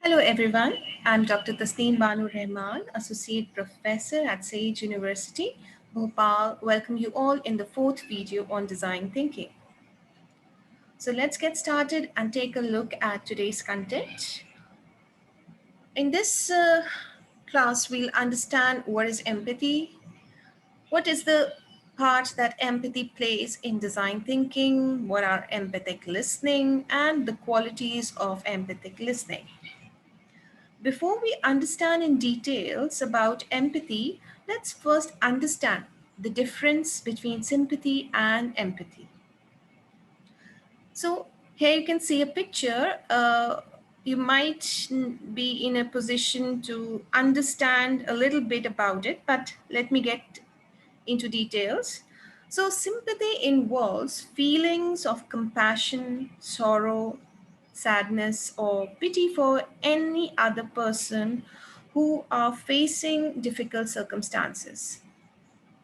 Hello everyone, I'm Dr. Tasneem Rehman, Associate Professor at Sage University, Bhopal. Welcome you all in the fourth video on design thinking. So let's get started and take a look at today's content. In this class, we'll understand what is empathy, what is the part that empathy plays in design thinking, what are empathic listening, and the qualities of empathic listening. Before we understand in details about empathy, let's first understand the difference between sympathy and empathy. So here you can see a picture. You might be in a position to understand a little bit about it, but let me get into details. So sympathy involves feelings of compassion, sorrow, sadness, or pity for any other person who are facing difficult circumstances.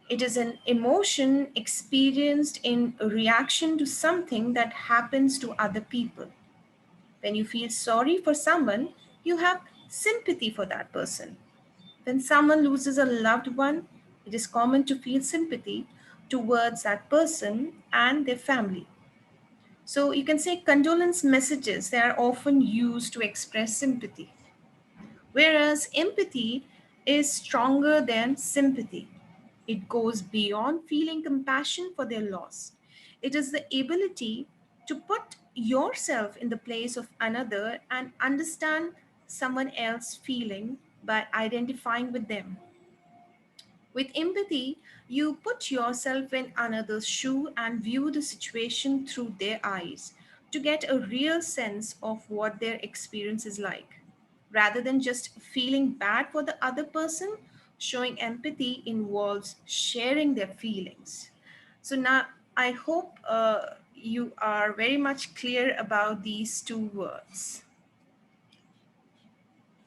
It is an emotion experienced in reaction to something that happens to other people. When you feel sorry for someone, you have sympathy for that person. When someone loses a loved one, it is common to feel sympathy towards that person and their family. So you can say condolence messages, they are often used to express sympathy. Whereas empathy is stronger than sympathy. It goes beyond feeling compassion for their loss. It is the ability to put yourself in the place of another and understand someone else's feeling by identifying with them. With empathy, you put yourself in another's shoe and view the situation through their eyes to get a real sense of what their experience is like. Rather than just feeling bad for the other person, showing empathy involves sharing their feelings. So now I hope you are very much clear about these two words.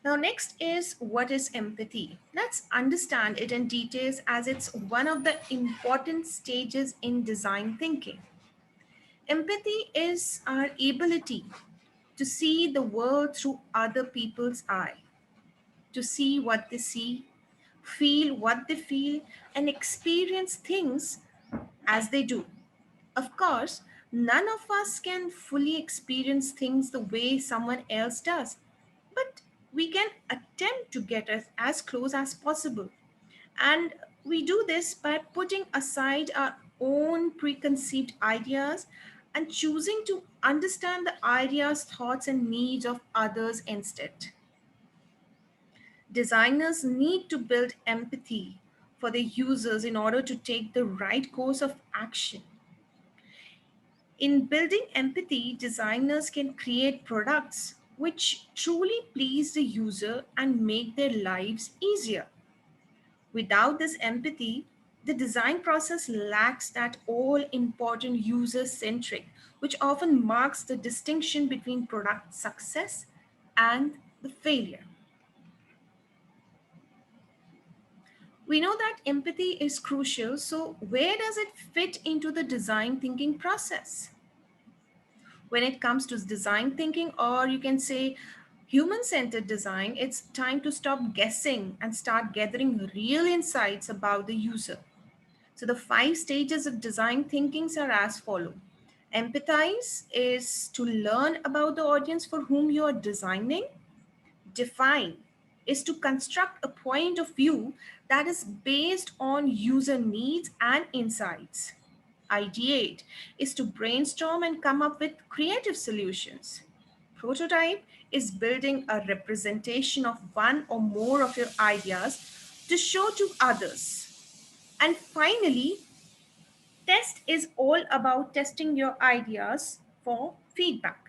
Now, next is what is empathy? Let's understand it in details as it's one of the important stages in design thinking. Empathy is our ability to see the world through other people's eye, to see what they see, feel what they feel, and experience things as they do. Of course, none of us can fully experience things the way someone else does, but we can attempt to get as close as possible. And we do this by putting aside our own preconceived ideas and choosing to understand the ideas, thoughts, and needs of others instead. Designers need to build empathy for their users in order to take the right course of action. In building empathy, designers can create products which truly please the user and make their lives easier. Without this empathy, the design process lacks that all important user centric, which often marks the distinction between product success and the failure. We know that empathy is crucial, so where does it fit into the design thinking process? When it comes to design thinking, or you can say human centered design, it's time to stop guessing and start gathering real insights about the user. So, the five stages of design thinking are as follow. Empathize is to learn about the audience for whom you are designing. Define is to construct a point of view that is based on user needs and insights. Ideate is to brainstorm and come up with creative solutions. Prototype is building a representation of one or more of your ideas to show to others. And finally, test is all about testing your ideas for feedback.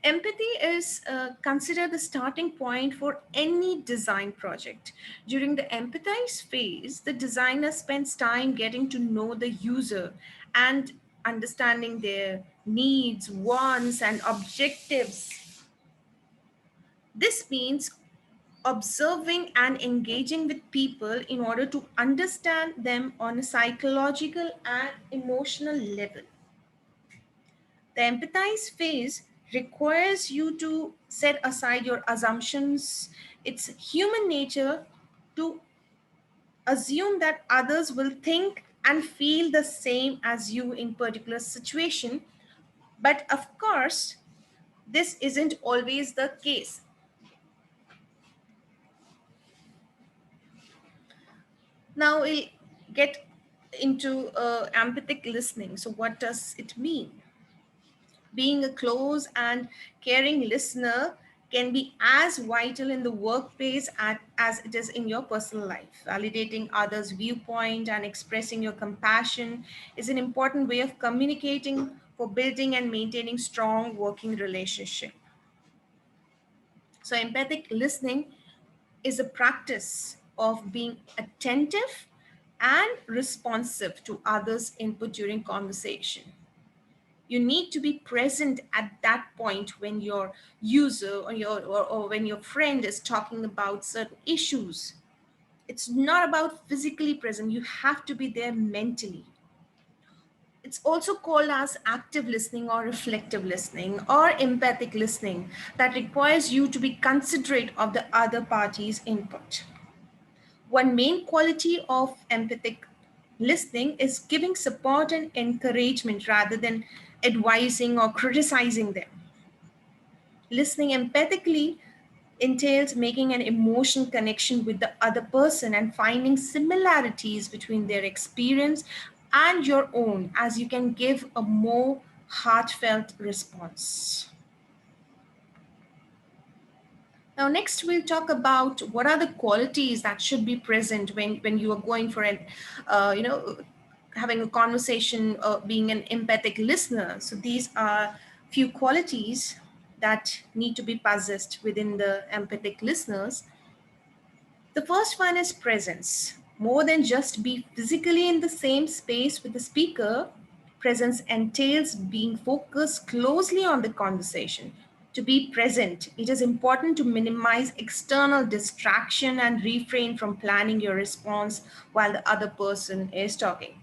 Empathy is considered the starting point for any design project. During the empathize phase, the designer spends time getting to know the user and understanding their needs, wants, and objectives. This means observing and engaging with people in order to understand them on a psychological and emotional level. The empathize phase requires you to set aside your assumptions. It's human nature to assume that others will think and feel the same as you in particular situation, but of course this isn't always the case. Now we'll get into empathic listening. So what does it mean? Being a close and caring listener can be as vital in the workplace as it is in your personal life. Validating others' viewpoint and expressing your compassion is an important way of communicating for building and maintaining strong working relationship. So empathic listening is a practice of being attentive and responsive to others' input during conversation. You need to be present at that point when your user or when your friend is talking about certain issues. It's not about physically present, you have to be there mentally. It's also called as active listening or reflective listening or empathic listening that requires you to be considerate of the other party's input. One main quality of empathic listening is giving support and encouragement rather than advising or criticizing them. Listening empathically entails making an emotional connection with the other person and finding similarities between their experience and your own as you can give a more heartfelt response. Now, next we'll talk about what are the qualities that should be present when you are going for an, having a conversation, being an empathic listener. So these are few qualities that need to be possessed within the empathic listeners. The first one is presence. More than just be physically in the same space with the speaker, presence entails being focused closely on the conversation. To be present, it is important to minimize external distraction and refrain from planning your response while the other person is talking.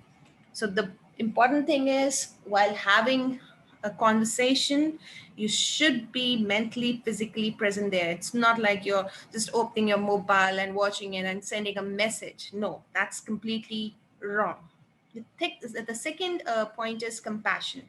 So the important thing is while having a conversation, you should be mentally, physically present there. It's not like you're just opening your mobile and watching it and sending a message. No, that's completely wrong. The second point is compassion.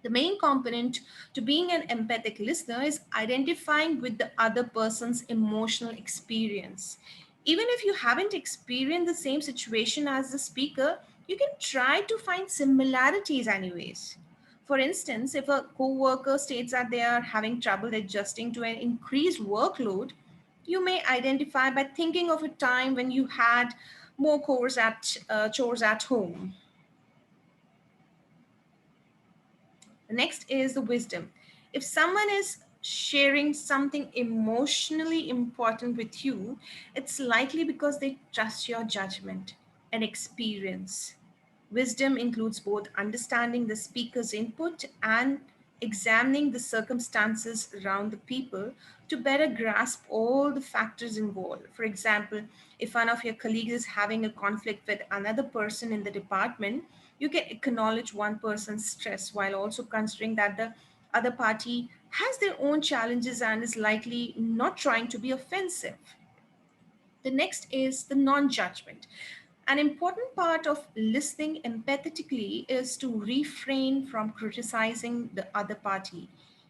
The main component to being an empathic listener is identifying with the other person's emotional experience. Even if you haven't experienced the same situation as the speaker, you can try to find similarities anyways. For instance, if a coworker states that they are having trouble adjusting to an increased workload, you may identify by thinking of a time when you had more chores at home. The next is the wisdom. If someone is sharing something emotionally important with you, it's likely because they trust your judgment and experience. Wisdom includes both understanding the speaker's input and examining the circumstances around the people to better grasp all the factors involved. For example, if one of your colleagues is having a conflict with another person in the department, you can acknowledge one person's stress while also considering that the other party has their own challenges and is likely not trying to be offensive. The next is the non judgment. An important part of listening empathetically is to refrain from criticizing the other party,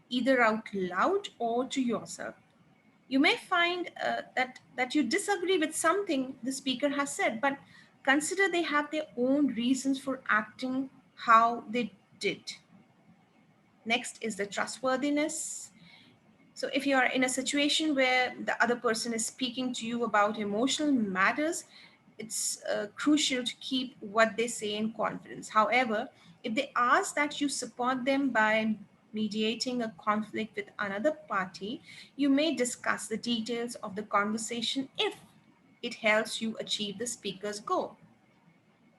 either out loud or to yourself. You may find that you disagree with something the speaker has said, but consider they have their own reasons for acting how they did. Next is the trustworthiness. So, if you are in a situation where the other person is speaking to you about emotional matters, it's crucial to keep what they say in confidence. However, if they ask that you support them by mediating a conflict with another party, you may discuss the details of the conversation if it helps you achieve the speaker's goal.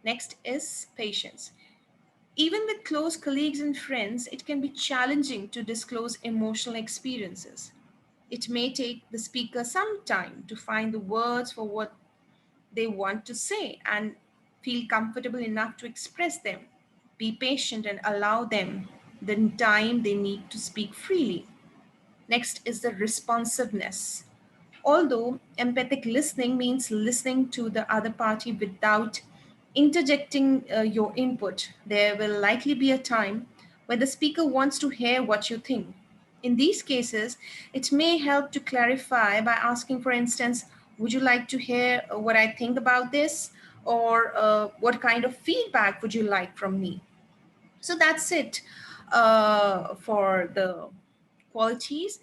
Next is patience. Even with close colleagues and friends, it can be challenging to disclose emotional experiences. It may take the speaker some time to find the words for what they want to say and feel comfortable enough to express them. Be patient and allow them. the time they need to speak freely. Next is the responsiveness. Although empathic listening means listening to the other party without interjecting your input, there will likely be a time when the speaker wants to hear what you think. In these cases, it may help to clarify by asking, for instance, would you like to hear what I think about this? Or what kind of feedback would you like from me? So that's it for the qualities.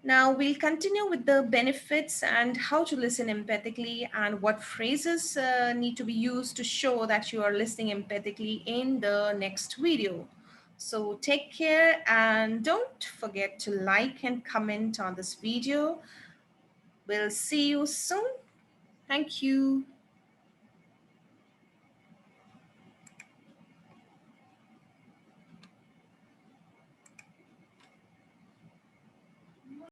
Now we'll continue with the benefits and how to listen empathically and what phrases need to be used to show that you are listening empathically in the next video. So take care and don't forget to like and comment on this video. We'll see you soon. Thank you.